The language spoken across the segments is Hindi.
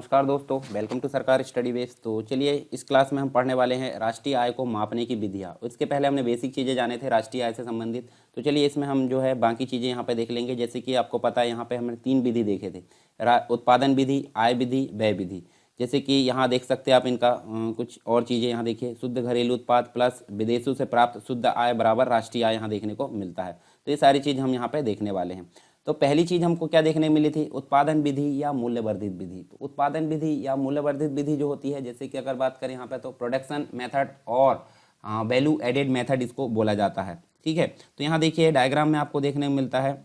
नमस्कार दोस्तों, वेलकम टू सरकार स्टडी बेस। तो चलिए इस क्लास में हम पढ़ने वाले हैं राष्ट्रीय आय को मापने की विधियाँ। इसके पहले हमने बेसिक चीज़ें जाने थे राष्ट्रीय आय से संबंधित। तो चलिए इसमें हम जो है बाकी चीज़ें यहाँ पे देख लेंगे। जैसे कि आपको पता है यहाँ पे हमने 3 विधि देखे थे, उत्पादन विधि, आय विधि, व्यय विधि। जैसे कि यहाँ देख सकते हैं आप इनका कुछ और चीज़ें यहाँ देखिए, शुद्ध घरेलू उत्पाद प्लस विदेशों से प्राप्त शुद्ध आय बराबर राष्ट्रीय आय यहाँ देखने को मिलता है। तो ये सारी चीज़ हम यहाँ पे देखने वाले हैं। तो पहली चीज़ हमको क्या देखने मिली थी, उत्पादन विधि या मूल्यवर्धित विधि। तो उत्पादन विधि या मूल्यवर्धित विधि जो होती है, जैसे कि अगर बात करें यहाँ पे तो प्रोडक्शन मेथड और वैल्यू एडेड मेथड इसको बोला जाता है। ठीक है, तो यहाँ देखिए डायग्राम में आपको देखने को मिलता है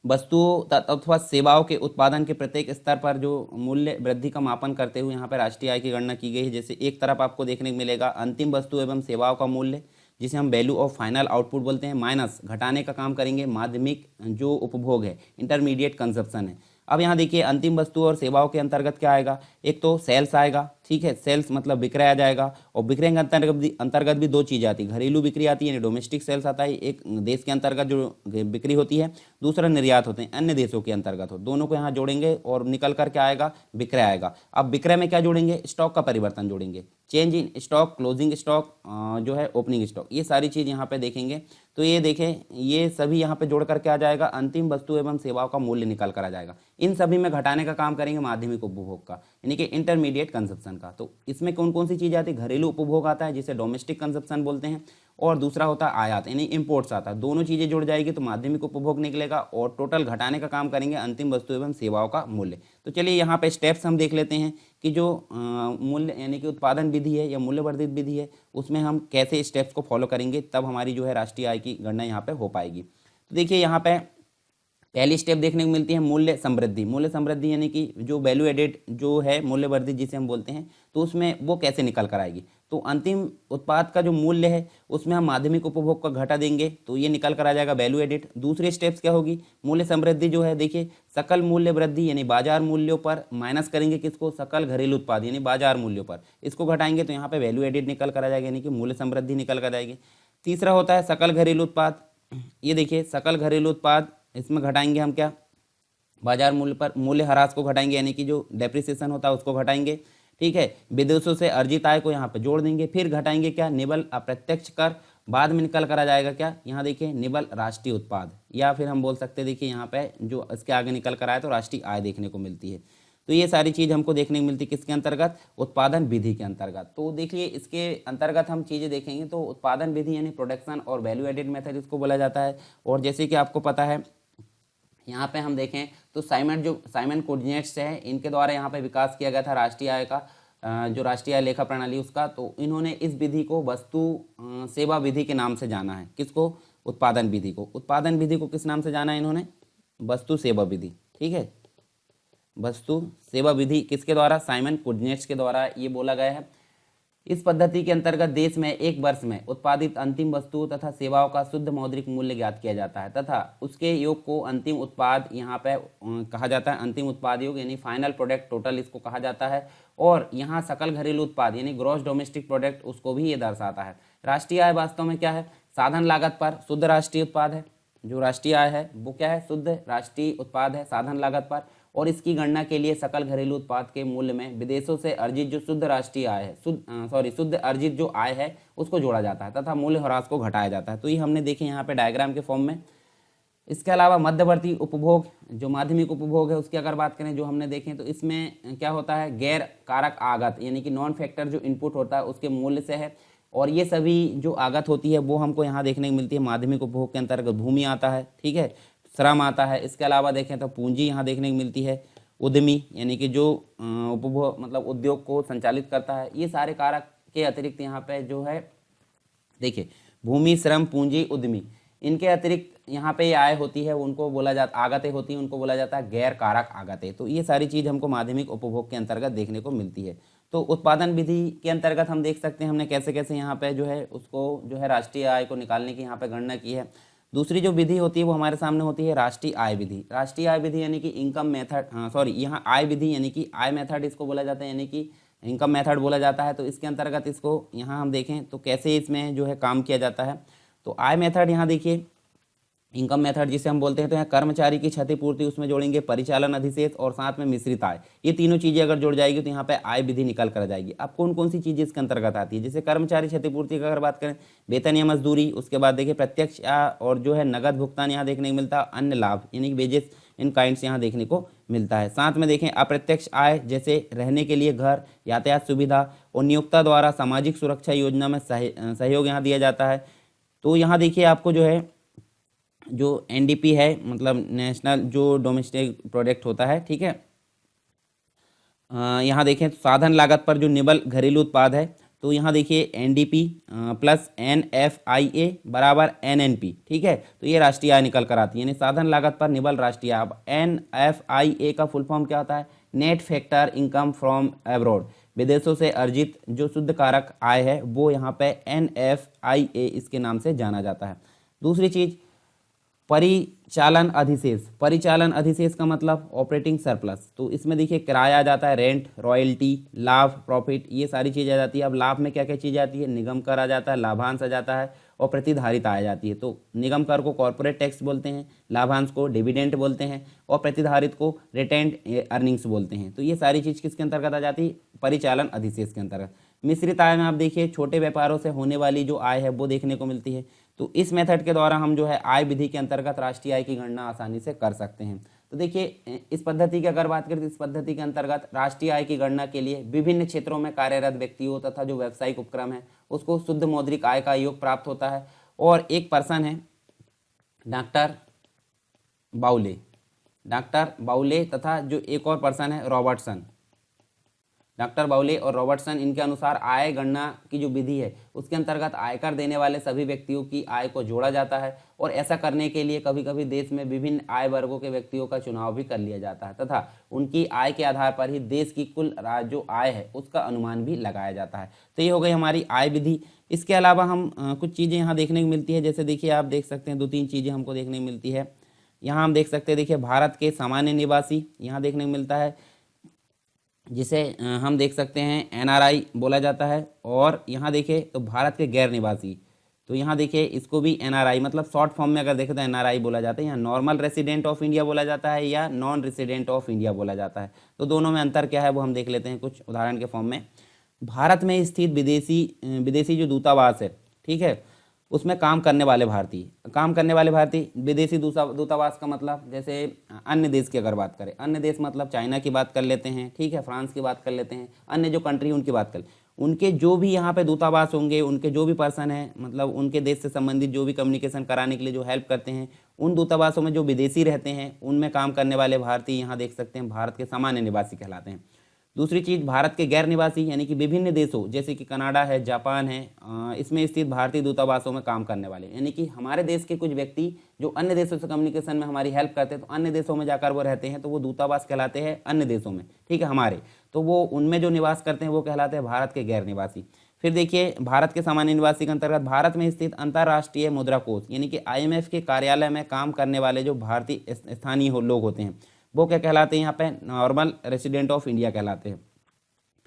वस्तुओं अथवा सेवाओं के उत्पादन के प्रत्येक स्तर पर जो मूल्य वृद्धि का मापन करते हुए यहाँ पर राष्ट्रीय आय की गणना की गई है। जैसे एक तरफ आपको देखने को मिलेगा अंतिम वस्तु एवं सेवाओं का मूल्य, जिसे हम वैल्यू ऑफ फाइनल आउटपुट बोलते हैं, माइनस घटाने का काम करेंगे माध्यमिक जो उपभोग है, इंटरमीडिएट कंजप्शन है। अब यहाँ देखिए अंतिम वस्तु और सेवाओं के अंतर्गत क्या आएगा, एक तो सेल्स आएगा। ठीक है, सेल्स मतलब विक्रय आ जाएगा, और विक्रय के अंतर्गत भी दो चीज़ें आती है, घरेलू बिक्री आती है यानी डोमेस्टिक सेल्स आता है, एक देश के अंतर्गत जो बिक्री होती है, दूसरा निर्यात होते हैं अन्य देशों के अंतर्गत हो। दोनों को यहाँ जोड़ेंगे और निकल कर क्या आएगा, विक्रय आएगा। अब विक्रय में क्या जोड़ेंगे, स्टॉक का परिवर्तन जोड़ेंगे, change in stock, closing stock जो है, ओपनिंग स्टॉक, ये सारी चीज़ यहाँ पे देखेंगे। तो ये देखें, ये सभी यहाँ पे जोड़ करके आ जाएगा, अंतिम वस्तु एवं सेवाओं का मूल्य निकल कर आ जाएगा। इन सभी में घटाने का काम करेंगे माध्यमिक उपभोग का, यानी कि इंटरमीडिएट कंजप्शन का। तो इसमें कौन कौन सी चीज़ आती है, घरेलू उपभोग आता है जिसे डोमेस्टिक कंजप्शन बोलते हैं, और दूसरा होता है आयात यानी इंपोर्ट्स आता है। दोनों चीज़ें जुड़ जाएगी तो माध्यमिक उपभोग निकलेगा, और टोटल घटाने का काम करेंगे अंतिम वस्तु एवं सेवाओं का मूल्य। तो चलिए यहाँ पे स्टेप्स हम देख लेते हैं कि जो मूल्य यानी कि उत्पादन विधि है या मूल्यवर्धित विधि है, उसमें हम कैसे स्टेप्स को फॉलो करेंगे, तब हमारी जो है राष्ट्रीय आय की गणना यहाँ पे हो पाएगी। तो देखिए यहाँ पे पहली स्टेप देखने को मिलती है मूल्य समृद्धि। मूल्य समृद्धि यानी कि जो वैल्यू एडेड जो है मूल्यवर्धित जिसे हम बोलते हैं, तो उसमें वो कैसे निकल कर आएगी। तो अंतिम उत्पाद का जो मूल्य है उसमें हम माध्यमिक उपभोग का घटा देंगे तो ये निकल कर आ जाएगा वैल्यू एडेड। दूसरी स्टेप्स क्या होगी, मूल्य समृद्धि जो है, देखिए सकल मूल्य वृद्धि यानी बाजार मूल्यों पर माइनस करेंगे किसको, सकल घरेलू उत्पाद यानी बाजार मूल्यों पर, इसको घटाएंगे तो यहाँ पे वैल्यू एडेड निकल कर आ जाएगा, यानी कि मूल्य समृद्धि निकल कर आएगी। तीसरा होता है सकल घरेलू उत्पाद। ये देखिए सकल घरेलू उत्पाद, इसमें घटाएंगे हम क्या, बाजार मूल्य पर मूल्य ह्रास को घटाएंगे, यानी कि जो डेप्रिसिएशन होता है उसको घटाएंगे। ठीक है, विदेशों से अर्जित आय को यहाँ पे जोड़ देंगे, फिर घटाएंगे क्या, निवल अप्रत्यक्ष कर। बाद में निकल कर आ जाएगा क्या, यहाँ देखिए निवल राष्ट्रीय उत्पाद, या फिर हम बोल सकते हैं देखिए यहाँ पे जो इसके आगे निकल कर आए तो राष्ट्रीय आय देखने को मिलती है। तो ये सारी चीज़ हमको देखने को मिलती है किसके अंतर्गत, उत्पादन विधि के अंतर्गत। तो देखिए इसके अंतर्गत हम चीज़ें देखेंगे तो उत्पादन विधि यानी प्रोडक्शन और वैल्यू एडेड मेथड इसको बोला जाता है। और जैसे कि आपको पता है यहाँ पे हम देखें तो साइमन कोऑर्डिनेट्स है, इनके द्वारा यहाँ पे विकास किया गया था राष्ट्रीय आय का, जो राष्ट्रीय आय लेखा प्रणाली उसका। तो इन्होंने इस विधि को वस्तु सेवा विधि के नाम से जाना है। किसको, उत्पादन विधि को। उत्पादन विधि को किस नाम से जाना है इन्होंने, वस्तु सेवा विधि। ठीक है, वस्तु सेवा विधि किसके द्वारा, साइमन कोऑर्डिनेट्स के द्वारा ये बोला गया है। इस पद्धति के अंतर्गत देश में एक वर्ष में उत्पादित अंतिम वस्तु तथा सेवाओं का शुद्ध मौद्रिक मूल्य ज्ञात किया जाता है तथा उसके योग को अंतिम उत्पाद यहाँ पे कहा जाता है, अंतिम उत्पाद योग यानी फाइनल प्रोडक्ट टोटल इसको कहा जाता है। और यहाँ सकल घरेलू उत्पाद यानी ग्रॉस डोमेस्टिक प्रोडक्ट उसको भी ये दर्शाता है। राष्ट्रीय आय वास्तव में क्या है, साधन लागत पर शुद्ध राष्ट्रीय उत्पाद है। जो राष्ट्रीय आय है वो क्या है, शुद्ध राष्ट्रीय उत्पाद है साधन लागत पर। और इसकी गणना के लिए सकल घरेलू उत्पाद के मूल्य में विदेशों से अर्जित जो शुद्ध राष्ट्रीय आय है, शुद्ध अर्जित जो आय है उसको जोड़ा जाता है तथा मूल्य ह्रास को घटाया जाता है। तो ये हमने देखे यहाँ पे डायग्राम के फॉर्म में। इसके अलावा मध्यवर्ती उपभोग, जो माध्यमिक उपभोग है उसकी अगर बात करें जो हमने देखें तो इसमें क्या होता है, गैर कारक आगत यानी कि नॉन फैक्टर जो इनपुट होता है उसके मूल्य से है। और ये सभी जो आगत होती है वो हमको यहाँ देखने को मिलती है माध्यमिक उपभोग के अंतर्गत। भूमि आता है, ठीक है, श्रम आता है। इसके अलावा देखें तो पूंजी यहाँ देखने को मिलती है, उद्यमी यानी कि जो उपभोग मतलब उद्योग को संचालित करता है। ये सारे कारक के अतिरिक्त यहाँ पे जो है देखिए भूमि, श्रम, पूंजी, उद्यमी, इनके अतिरिक्त यहाँ पे आय होती है उनको बोला जाता, आगतें होती हैं उनको बोला जाता है गैर कारक आगतें। तो ये सारी चीज़ हमको माध्यमिक उपभोग के अंतर्गत देखने को मिलती है। तो उत्पादन विधि के अंतर्गत हम देख सकते हैं हमने कैसे कैसे यहाँ पे जो है उसको जो है राष्ट्रीय आय को निकालने की यहाँ पे गणना की है। दूसरी जो विधि होती है वो हमारे सामने होती है राष्ट्रीय आय विधि। राष्ट्रीय आय विधि यानी कि इनकम मेथड, यहाँ आय विधि यानी कि आय मेथड इसको बोला जाता है, यानी कि इनकम मेथड बोला जाता है। तो इसके अंतर्गत इसको यहाँ हम देखें तो कैसे इसमें जो है काम किया जाता है। तो आय मेथड यहाँ देखिए इनकम मेथड जिसे हम बोलते हैं, तो यहाँ कर्मचारी की क्षतिपूर्ति, उसमें जोड़ेंगे परिचालन अधिशेष और साथ में मिश्रित आय। ये तीनों चीजें अगर जुड़ जाएगी तो यहाँ पे आय विधि निकल कर जाएगी। अब कौन कौन सी चीजें इसके अंतर्गत आती है, जैसे कर्मचारी क्षतिपूर्ति की अगर बात करें, वेतन या मजदूरी, उसके बाद देखिए प्रत्यक्ष और जो है नगद भुगतान यहाँ देखने को मिलता है, अन्य लाभ यानी कि वेजेस इन काइंड्स यहाँ देखने को मिलता है। साथ में देखें अप्रत्यक्ष आय, जैसे रहने के लिए घर, यातायात सुविधा और नियोक्ता द्वारा सामाजिक सुरक्षा योजना में सहयोग यहाँ दिया जाता है। तो यहाँ देखिए आपको जो है जो एनडीपी है, मतलब नेशनल जो डोमेस्टिक प्रोडक्ट होता है, ठीक है, यहाँ देखें तो साधन लागत पर जो निबल घरेलू उत्पाद है, तो यहाँ देखिए एनडीपी प्लस एनएफआईए बराबर एनएनपी, ठीक है, तो ये राष्ट्रीय आय निकल कर आती है, यानी साधन लागत पर निबल राष्ट्रीय आय। अब एनएफआईए का फुल फॉर्म क्या होता है, net factor income from abroad, विदेशों से अर्जित जो शुद्ध कारक आय है वो यहाँ पे एनएफआईए इसके नाम से जाना जाता है। दूसरी चीज परिचालन अधिशेष, परिचालन अधिशेष का मतलब ऑपरेटिंग सरप्लस, तो इसमें देखिए किराया आ जाता है, रेंट, रॉयल्टी, लाभ, प्रॉफिट, ये सारी चीज़ आ जाती है। अब लाभ में क्या क्या चीज़ आती है, निगम कर आ जाता है, लाभांश आ जाता है और प्रतिधारिता आ जाती है। तो निगम कर को कॉर्पोरेट टैक्स बोलते हैं, लाभांश को डिविडेंड बोलते हैं और प्रतिधारित को रिटेंड अर्निंग्स बोलते हैं। तो ये सारी चीज़ किसके अंतर्गत आ जाती है, परिचालन अधिशेष के अंतर्गत। मिश्रित आय में आप देखिए छोटे व्यापारों से होने वाली जो आय है वो देखने को मिलती है। तो इस मेथड के द्वारा हम जो है आय विधि के अंतर्गत राष्ट्रीय आय की गणना आसानी से कर सकते हैं। तो देखिए इस पद्धति की अगर बात करें तो इस पद्धति के अंतर्गत राष्ट्रीय आय की गणना के लिए विभिन्न क्षेत्रों में कार्यरत व्यक्तियों तथा जो व्यावसायिक उपक्रम है उसको शुद्ध मौद्रिक आय का योग प्राप्त होता है। और एक पर्सन है डॉक्टर बाउले तथा जो एक और पर्सन है रॉबर्टसन, डॉक्टर बाउले और रॉबर्टसन, इनके अनुसार आय गणना की जो विधि है उसके अंतर्गत आयकर देने वाले सभी व्यक्तियों की आय को जोड़ा जाता है और ऐसा करने के लिए कभी कभी देश में विभिन्न आय वर्गों के व्यक्तियों का चुनाव भी कर लिया जाता है तथा उनकी आय के आधार पर ही देश की कुल जो आय है उसका अनुमान भी लगाया जाता है। तो ये हो गई हमारी आय विधि। इसके अलावा हम कुछ चीज़ें यहाँ देखने को मिलती है, जैसे देखिए आप देख सकते हैं 2-3 चीज़ें हमको देखने को मिलती है। यहाँ हम देख सकते हैं, देखिए भारत के सामान्य निवासी यहाँ देखने को मिलता है, जिसे हम देख सकते हैं एनआरआई बोला जाता है। और यहाँ देखिए तो भारत के गैर निवासी, तो यहाँ देखिए इसको भी एनआरआई, मतलब शॉर्ट फॉर्म में अगर देखें तो एनआरआई बोला जाता है। यहाँ नॉर्मल रेसिडेंट ऑफ इंडिया बोला जाता है या नॉन रेसिडेंट ऑफ इंडिया बोला जाता है। तो दोनों में अंतर क्या है वो हम देख लेते हैं कुछ उदाहरण के फॉर्म में। भारत में स्थित विदेशी जो दूतावास है, ठीक है, उसमें काम करने वाले भारतीय, विदेशी दूतावास का मतलब जैसे अन्य देश की अगर बात करें, अन्य देश मतलब चाइना की बात कर लेते हैं, ठीक है, फ्रांस की बात कर लेते हैं, अन्य जो कंट्री उनकी बात कर, उनके जो भी यहाँ पे दूतावास होंगे, उनके जो भी पर्सन है, मतलब उनके देश से संबंधित जो भी कम्युनिकेशन कराने के लिए जो हेल्प करते हैं, उन दूतावासों में जो विदेशी रहते हैं उनमें काम करने वाले भारतीय यहाँ देख सकते हैं भारत के सामान्य निवासी कहलाते हैं। दूसरी चीज़ भारत के गैर निवासी, यानी कि विभिन्न देशों जैसे कि कनाडा है, जापान है, इसमें स्थित भारतीय दूतावासों में काम करने वाले, यानी कि हमारे देश के कुछ व्यक्ति जो अन्य देशों से कम्युनिकेशन में हमारी हेल्प करते हैं, तो अन्य देशों में जाकर वो रहते हैं तो वो दूतावास कहलाते हैं अन्य देशों में, ठीक है, हमारे, तो वो उनमें जो निवास करते हैं वो कहलाते हैं भारत के गैर निवासी। फिर देखिए भारत के सामान्य निवासी के अंतर्गत भारत में स्थित अंतर्राष्ट्रीय मुद्रा कोष यानी कि IMF के कार्यालय में काम करने वाले जो भारतीय स्थानीय लोग होते हैं वो क्या कहलाते हैं, यहाँ पे नॉर्मल रेसिडेंट ऑफ इंडिया कहलाते हैं।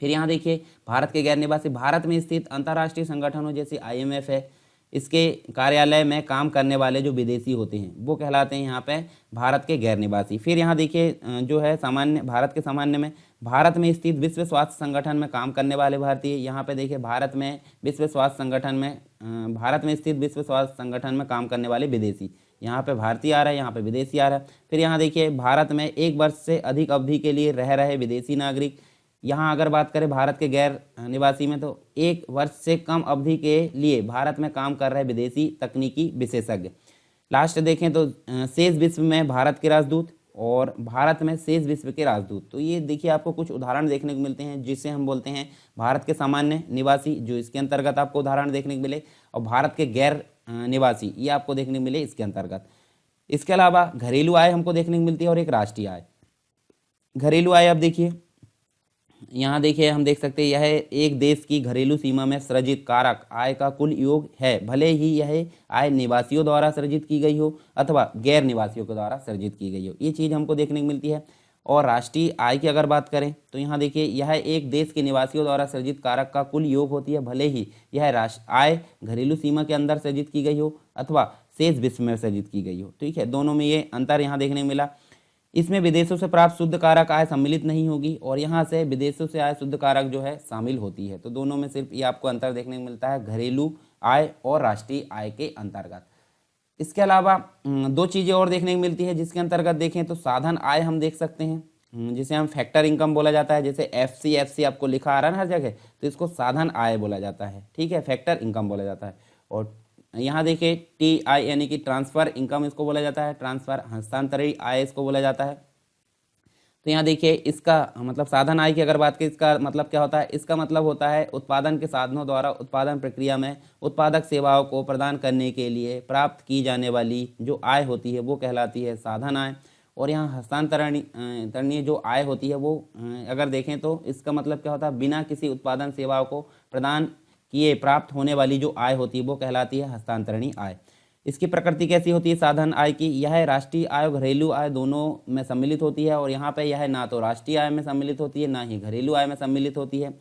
फिर यहाँ देखिए भारत के गैर निवासी भारत में स्थित अंतर्राष्ट्रीय संगठनों जैसे IMF है, इसके कार्यालय में काम करने वाले जो विदेशी होते हैं वो कहलाते हैं यहाँ पे भारत के गैर निवासी। फिर यहाँ देखिए जो है सामान्य, भारत के सामान्य में भारत में स्थित विश्व स्वास्थ्य संगठन में काम करने वाले भारतीय, यहाँ पे देखिए भारत में विश्व स्वास्थ्य संगठन में भारत में स्थित विश्व स्वास्थ्य संगठन में काम करने वाले विदेशी, यहाँ पे भारतीय आ रहा है, यहाँ पे विदेशी आ रहा है। फिर यहाँ देखिए भारत में 1 वर्ष से अधिक अवधि के लिए रह रहे विदेशी नागरिक, यहाँ अगर बात करें भारत के गैर निवासी में तो 1 वर्ष से कम अवधि के लिए भारत में काम कर रहे विदेशी तकनीकी विशेषज्ञ। लास्ट देखें तो शेष विश्व में भारत के राजदूत और भारत में शेष विश्व के राजदूत। तो ये देखिए आपको कुछ उदाहरण देखने को मिलते हैं जिसे हम बोलते हैं भारत के सामान्य निवासी, जो इसके अंतर्गत आपको उदाहरण देखने को मिले, और भारत के गैर निवासी ये आपको देखने को मिले इसके अंतर्गत। इसके अलावा घरेलू आय हमको देखने को मिलती है और एक राष्ट्रीय आय। घरेलू आय आप देखिए, यहाँ देखिए हम देख सकते हैं यह एक देश की घरेलू सीमा में सृजित कारक आय का कुल योग है, भले ही यह आय निवासियों द्वारा सृजित की गई हो अथवा गैर निवासियों के द्वारा सृजित की गई हो, ये चीज़ हमको देखने को मिलती है। और राष्ट्रीय आय की अगर बात करें तो यहाँ देखिए यह एक देश के निवासियों द्वारा सृजित कारक का कुल योग होती है, भले ही यह आय घरेलू सीमा के अंदर सृजित की गई हो अथवा शेष विश्व में सृजित की गई हो। ठीक है, दोनों में ये अंतर यहाँ देखने को मिला। इसमें विदेशों से प्राप्त शुद्ध कारक आय सम्मिलित नहीं होगी और यहाँ से विदेशों से आय शुद्ध कारक जो है शामिल होती है। तो दोनों में सिर्फ ये आपको अंतर देखने को मिलता है घरेलू आय और राष्ट्रीय आय के अंतर्गत। इसके अलावा दो चीज़ें और देखने को मिलती है जिसके अंतर्गत देखें तो साधन आय हम देख सकते हैं, जिसे हम फैक्टर इनकम बोला जाता है। जैसे एफसी आपको लिखा आ रहा है ना हर जगह, तो इसको साधन आय बोला जाता है। ठीक है, फैक्टर इनकम बोला जाता है। और यहाँ देखिए TI यानी कि ट्रांसफ़र इनकम इसको बोला जाता है, ट्रांसफ़र हस्तांतरण आय इसको बोला जाता है। तो यहाँ देखिए इसका मतलब साधन आय की अगर बात करें, इसका मतलब क्या होता है, इसका मतलब होता है उत्पादन के साधनों द्वारा उत्पादन प्रक्रिया में उत्पादक सेवाओं को प्रदान करने के लिए प्राप्त की जाने वाली जो आय होती है वो कहलाती है साधन आय। और यहाँ हस्तांतरणीय जो आय होती है वो अगर देखें तो इसका मतलब क्या होता है, बिना किसी उत्पादन सेवाओं को प्रदान किए प्राप्त होने वाली जो आय होती है वो कहलाती है हस्तांतरणीय आय। इसकी प्रकृति कैसी होती है साधन आय की, यह राष्ट्रीय आय और घरेलू आय दोनों में सम्मिलित होती है। और यहाँ पे यह ना तो राष्ट्रीय आय में सम्मिलित होती है ना ही घरेलू आय में सम्मिलित होती है।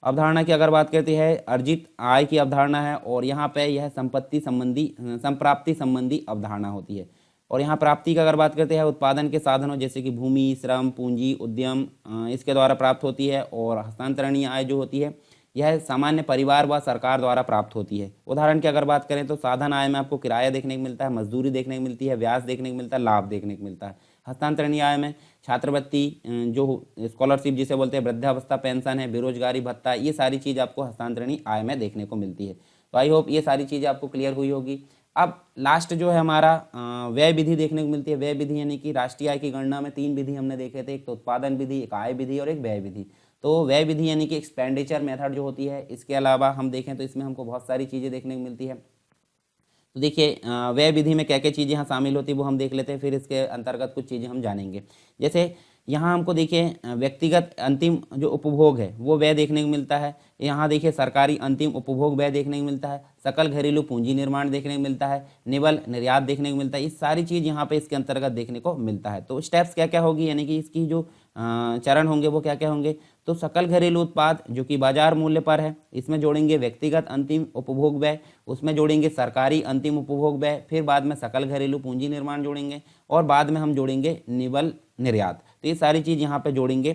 अवधारणा की अगर बात करते हैं अर्जित आय की अवधारणा है और यहाँ पे यह संपत्ति संबंधी संप्राप्ति संबंधी अवधारणा होती है। और यहाँ प्राप्ति की अगर बात करते हैं उत्पादन के साधनों जैसे कि भूमि, श्रम, पूंजी, उद्यम इसके द्वारा प्राप्त होती है। और हस्तांतरणीय आय जो होती है यह सामान्य परिवार व सरकार द्वारा प्राप्त होती है। उदाहरण की अगर बात करें तो साधन आय में आपको किराया देखने को मिलता है, मजदूरी देखने को मिलती है, ब्याज देखने को मिलता है, लाभ देखने को मिलता है। हस्तांतरणीय आय में छात्रवृत्ति जो स्कॉलरशिप जिसे बोलते हैं, वृद्धावस्था पेंशन है, बेरोजगारी भत्ता, ये सारी चीज़ आपको हस्तांतरणीय आय में देखने को मिलती है। तो आई होप ये सारी चीज़ें आपको क्लियर हुई होगी। अब लास्ट जो है हमारा व्यय विधि देखने को मिलती है। व्यय विधि यानी कि राष्ट्रीय आय की गणना में 3 विधि हमने देखे थे, एक तो उत्पादन विधि, एक आय विधि और एक व्यय विधि। तो व्यय विधि यानी कि एक्सपेंडिचर मेथड जो होती है, इसके अलावा हम देखें तो इसमें हमको बहुत सारी चीज़ें देखने को मिलती है। तो देखिए व्यय विधि में क्या क्या चीज़ें यहाँ शामिल होती है वो हम देख लेते हैं, फिर इसके अंतर्गत कुछ चीज़ें हम जानेंगे। जैसे यहाँ हमको देखिए व्यक्तिगत अंतिम जो उपभोग है वो व्यय देखने को मिलता है। यहाँ देखिए सरकारी अंतिम उपभोग व्यय देखने को मिलता है, सकल घरेलू पूंजी निर्माण देखने को मिलता है, निवल निर्यात देखने को मिलता है। ये सारी चीज़ यहाँ पे इसके अंतर्गत देखने को मिलता है। तो स्टेप्स क्या क्या होगी यानी कि इसकी जो चरण होंगे वो क्या क्या होंगे, तो सकल घरेलू उत्पाद जो कि बाजार मूल्य पर है, इसमें जोड़ेंगे व्यक्तिगत अंतिम उपभोग व्यय, उसमें जोड़ेंगे सरकारी अंतिम उपभोग व्यय, फिर बाद में सकल घरेलू पूंजी निर्माण जोड़ेंगे और बाद में हम जोड़ेंगे निवल निर्यात। तो ये सारी चीज़ यहाँ पे जोड़ेंगे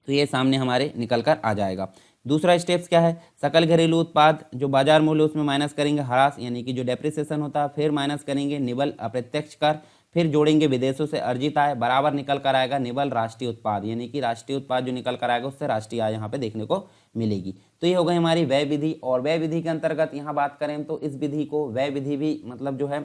तो ये सामने हमारे निकल कर आ जाएगा। दूसरा स्टेप्स क्या है, सकल घरेलू उत्पाद जो बाजार मूल्य उसमें माइनस करेंगे ह्रास यानी कि जो डेप्रिसिएशन होता है, फिर माइनस करेंगे निवल अप्रत्यक्ष कर, फिर जोड़ेंगे विदेशों से अर्जित आय, बराबर निकल कर आएगा निवल राष्ट्रीय उत्पाद यानी कि राष्ट्रीय उत्पाद जो निकल कर आएगा उससे राष्ट्रीय आय यहाँ पे देखने को मिलेगी। तो ये हो गई हमारी व्यय विधि। और व्यय विधि के अंतर्गत यहाँ बात करें तो इस विधि को व्यय विधि भी मतलब जो है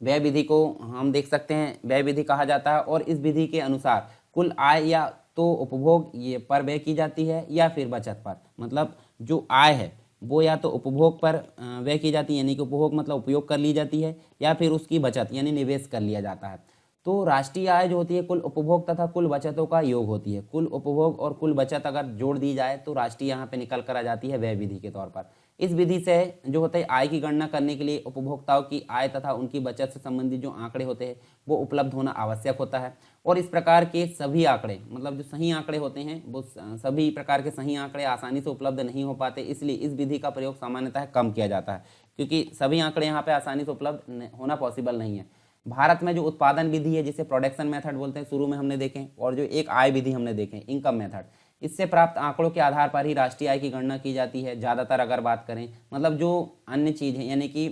व्यय विधि को हम देख सकते हैं व्यय विधि कहा जाता है। और इस विधि के अनुसार कुल आय या तो उपभोग ये पर व्यय की जाती है या फिर बचत पर, मतलब जो आय है वो या तो उपभोग पर व्यय की जाती है यानी कि उपभोग मतलब उपयोग कर ली जाती है, या फिर उसकी बचत यानी निवेश कर लिया जाता है। तो राष्ट्रीय आय जो होती है कुल उपभोग तथा कुल बचतों का योग होती है। कुल उपभोग और कुल बचत अगर जोड़ दी जाए तो राष्ट्रीय यहाँ पे निकल कर आ जाती है व्यय विधि के तौर पर। इस विधि से जो होता है आय की गणना करने के लिए उपभोक्ताओं की आय तथा उनकी बचत से संबंधित जो आंकड़े होते हैं वो उपलब्ध होना आवश्यक होता है। और इस प्रकार के सभी आंकड़े मतलब जो सही आंकड़े होते हैं वो सभी प्रकार के सही आंकड़े आसानी से उपलब्ध नहीं हो पाते, इसलिए इस विधि का प्रयोग सामान्यतः कम किया जाता है क्योंकि सभी आंकड़े यहाँ पे आसानी से उपलब्ध होना पॉसिबल नहीं है। भारत में जो उत्पादन विधि है जिसे प्रोडक्शन मेथड बोलते हैं शुरू में हमने देखें, और जो एक आय विधि हमने देखें इनकम मेथड, इससे प्राप्त आंकड़ों के आधार पर ही राष्ट्रीय आय की गणना की जाती है। ज़्यादातर अगर बात करें मतलब जो अन्य चीज़ है यानी कि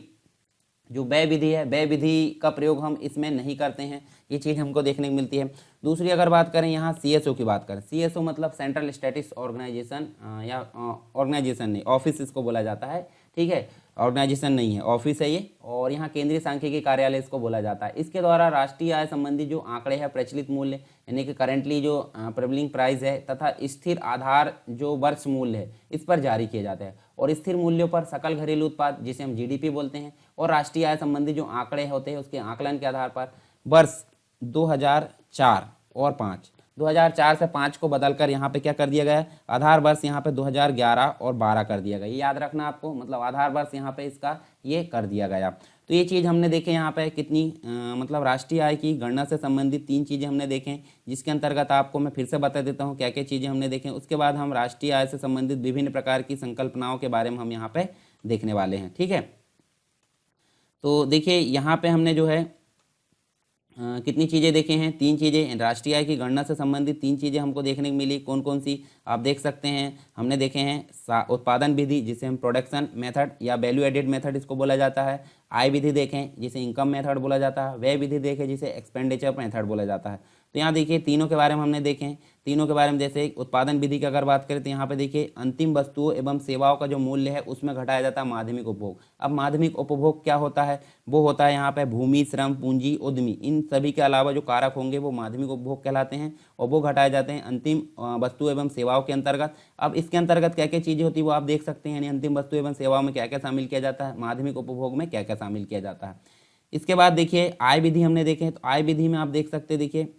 जो व्यय विधि है व्यय विधि का प्रयोग हम इसमें नहीं करते हैं, ये चीज़ हमको देखने को मिलती है। दूसरी अगर बात करें यहाँ CSO की बात करें, CSO मतलब सेंट्रल स्टैटिस्टिक्स ऑर्गेनाइजेशन या ऑर्गेनाइजेशन नहीं ऑफिस इसको बोला जाता है, ठीक है, ऑर्गेनाइजेशन नहीं है ऑफिस है ये। और यहाँ केंद्रीय सांख्यिकी कार्यालय इसको बोला जाता है। इसके द्वारा राष्ट्रीय आय संबंधी जो आंकड़े हैं प्रचलित मूल्य यानी कि करेंटली जो प्रिवेलिंग प्राइस है तथा स्थिर आधार जो वर्ष मूल्य है इस पर जारी किए जाते हैं। और स्थिर मूल्यों पर सकल घरेलू उत्पाद जिसे हम GDP बोलते हैं और राष्ट्रीय आय संबंधी जो आंकड़े होते हैं उसके आकलन के आधार पर वर्ष 2004 और 5 2004 से 5 को बदलकर यहाँ पे क्या कर दिया गया है, आधार वर्ष यहाँ पे 2011 और 12 कर दिया गया। ये याद रखना आपको, मतलब आधार वर्ष यहाँ पे इसका ये कर दिया गया। तो ये चीज़ हमने देखे यहाँ पे कितनी मतलब राष्ट्रीय आय की गणना से संबंधित 3 चीज़ें हमने देखें, जिसके अंतर्गत आपको मैं फिर से बता देता हूँ क्या क्या चीज़ें हमने देखें। उसके बाद हम राष्ट्रीय आय से संबंधित विभिन्न प्रकार की संकल्पनाओं के बारे में हम यहाँ पे देखने वाले हैं, ठीक है। तो देखिए यहाँ पे हमने जो है कितनी चीज़ें देखे हैं, 3 चीज़ें, राष्ट्रीय आय की गणना से संबंधित 3 चीज़ें हमको देखने को मिली। कौन कौन सी आप देख सकते हैं, हमने देखे हैं उत्पादन विधि जिसे हम प्रोडक्शन मेथड या वैल्यू एडेड मेथड इसको बोला जाता है, आय विधि देखें जिसे इनकम मेथड बोला जाता है, व्यय विधि देखें जिसे एक्सपेंडिचर मेथड बोला जाता है। तो यहाँ देखिए तीनों के बारे में हमने देखे हैं। तीनों के बारे में जैसे उत्पादन विधि की अगर बात करें तो यहाँ पे देखिए अंतिम वस्तुओं एवं सेवाओं का जो मूल्य है उसमें घटाया जाता है माध्यमिक उपभोग। अब माध्यमिक उपभोग क्या होता है, वो होता है यहाँ पे भूमि, श्रम, पूंजी, उद्यमी, इन सभी के अलावा जो कारक होंगे वो माध्यमिक उपभोग कहलाते हैं और वो घटाए जाते हैं अंतिम वस्तु एवं सेवाओं के अंतर्गत। अब इसके अंतर्गत क्या क्या चीज़ें होती है वो आप देख सकते हैं, यानी अंतिम वस्तु एवं सेवाओं में क्या क्या शामिल किया जाता है, माध्यमिक उपभोग में क्या क्या शामिल किया जाता है। इसके बाद देखिए आय विधि हमने देखे, तो आय विधि में आप देख सकते हैं देखिए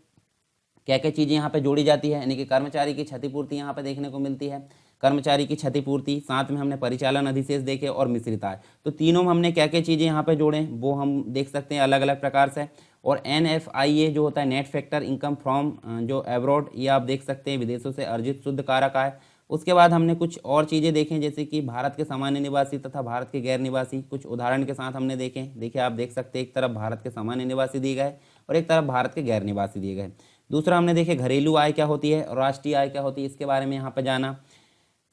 क्या क्या चीज़ें यहाँ पे जोड़ी जाती है, यानी कि कर्मचारी की क्षतिपूर्ति यहाँ पे देखने को मिलती है, कर्मचारी की क्षतिपूर्ति, साथ में हमने परिचालन अधिशेष देखे और मिश्रित आय। तो तीनों में हमने क्या क्या चीज़ें यहाँ पे जोड़े वो हम देख सकते हैं अलग अलग प्रकार से। और NFIA जो होता है नेट फैक्टर इनकम फ्रॉम जो अब्रॉड, ये आप देख सकते हैं विदेशों से अर्जित शुद्ध कारक आय। उसके बाद हमने कुछ और चीज़ें देखें जैसे कि भारत के सामान्य निवासी तथा भारत के गैर निवासी, कुछ उदाहरण के साथ हमने देखें। देखिए आप देख सकते हैं एक तरफ भारत के सामान्य निवासी दिए गए और एक तरफ भारत के गैर निवासी दिए गए। दूसरा हमने देखे घरेलू आय क्या होती है और राष्ट्रीय आय क्या होती है, इसके बारे में यहाँ पे जाना।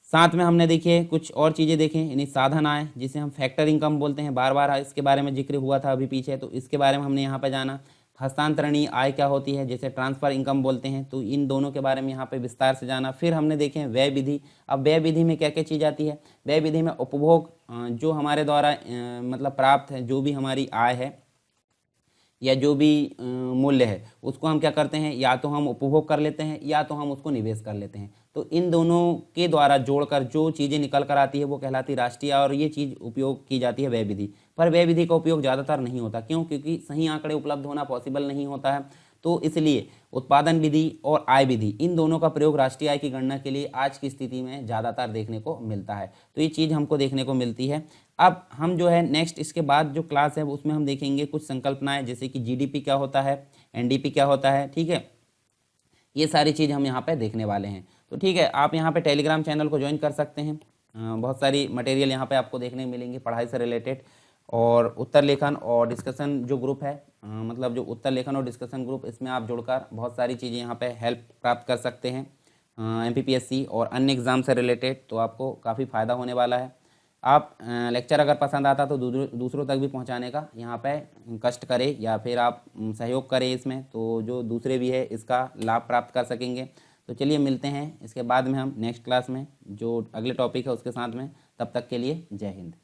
साथ में हमने देखिए कुछ और चीज़ें देखें, यानी साधन आय जिसे हम फैक्टर इनकम बोलते हैं, बार बार इसके बारे में जिक्र हुआ था अभी पीछे, तो इसके बारे में हमने यहाँ पे जाना। हस्तांतरणीय आय क्या होती है जिसे ट्रांसफर इनकम बोलते हैं, तो इन दोनों के बारे में यहाँ पे विस्तार से जाना। फिर हमने देखे व्यय विधि। अब व्यय विधि में क्या क्या चीज़ आती है, व्यय विधि में उपभोग जो हमारे द्वारा मतलब प्राप्त है, जो भी हमारी आय है या जो भी मूल्य है उसको हम क्या करते हैं, या तो हम उपभोग कर लेते हैं या तो हम उसको निवेश कर लेते हैं। तो इन दोनों के द्वारा जोड़कर जो चीज़ें निकल कर आती है वो कहलाती है राष्ट्रीय आय और ये चीज़ उपयोग की जाती है व्यय विधि। पर व्यय विधि का उपयोग ज़्यादातर नहीं होता, क्यों? क्योंकि सही आंकड़े उपलब्ध होना पॉसिबल नहीं होता है। तो इसलिए उत्पादन विधि और आय विधि इन दोनों का प्रयोग राष्ट्रीय आय की गणना के लिए आज की स्थिति में ज़्यादातर देखने को मिलता है। तो ये चीज़ हमको देखने को मिलती है। अब हम जो है नेक्स्ट इसके बाद जो क्लास है उसमें हम देखेंगे कुछ संकल्पनाएं जैसे कि जीडीपी क्या होता है, एनडीपी क्या होता है, ठीक है, ये सारी चीज़ हम यहाँ पे देखने वाले हैं। तो ठीक है, आप यहाँ पे टेलीग्राम चैनल को ज्वाइन कर सकते हैं। बहुत सारी मटेरियल यहाँ पे आपको देखने को मिलेंगी पढ़ाई से रिलेटेड। और उत्तर लेखन और डिस्कशन जो ग्रुप है, मतलब जो उत्तर लेखन और डिस्कशन ग्रुप, इसमें आप जुड़कर बहुत सारी चीज़ें यहाँ पे हेल्प प्राप्त कर सकते हैं MPPSC और अन्य एग्ज़ाम से रिलेटेड। तो आपको काफ़ी फ़ायदा होने वाला है। आप लेक्चर अगर पसंद आता तो दूसरों तक भी पहुंचाने का यहाँ पे कष्ट करें या फिर आप सहयोग करें इसमें, तो जो दूसरे भी है इसका लाभ प्राप्त कर सकेंगे। तो चलिए मिलते हैं इसके बाद में हम नेक्स्ट क्लास में जो अगले टॉपिक है उसके साथ में। तब तक के लिए जय हिंद।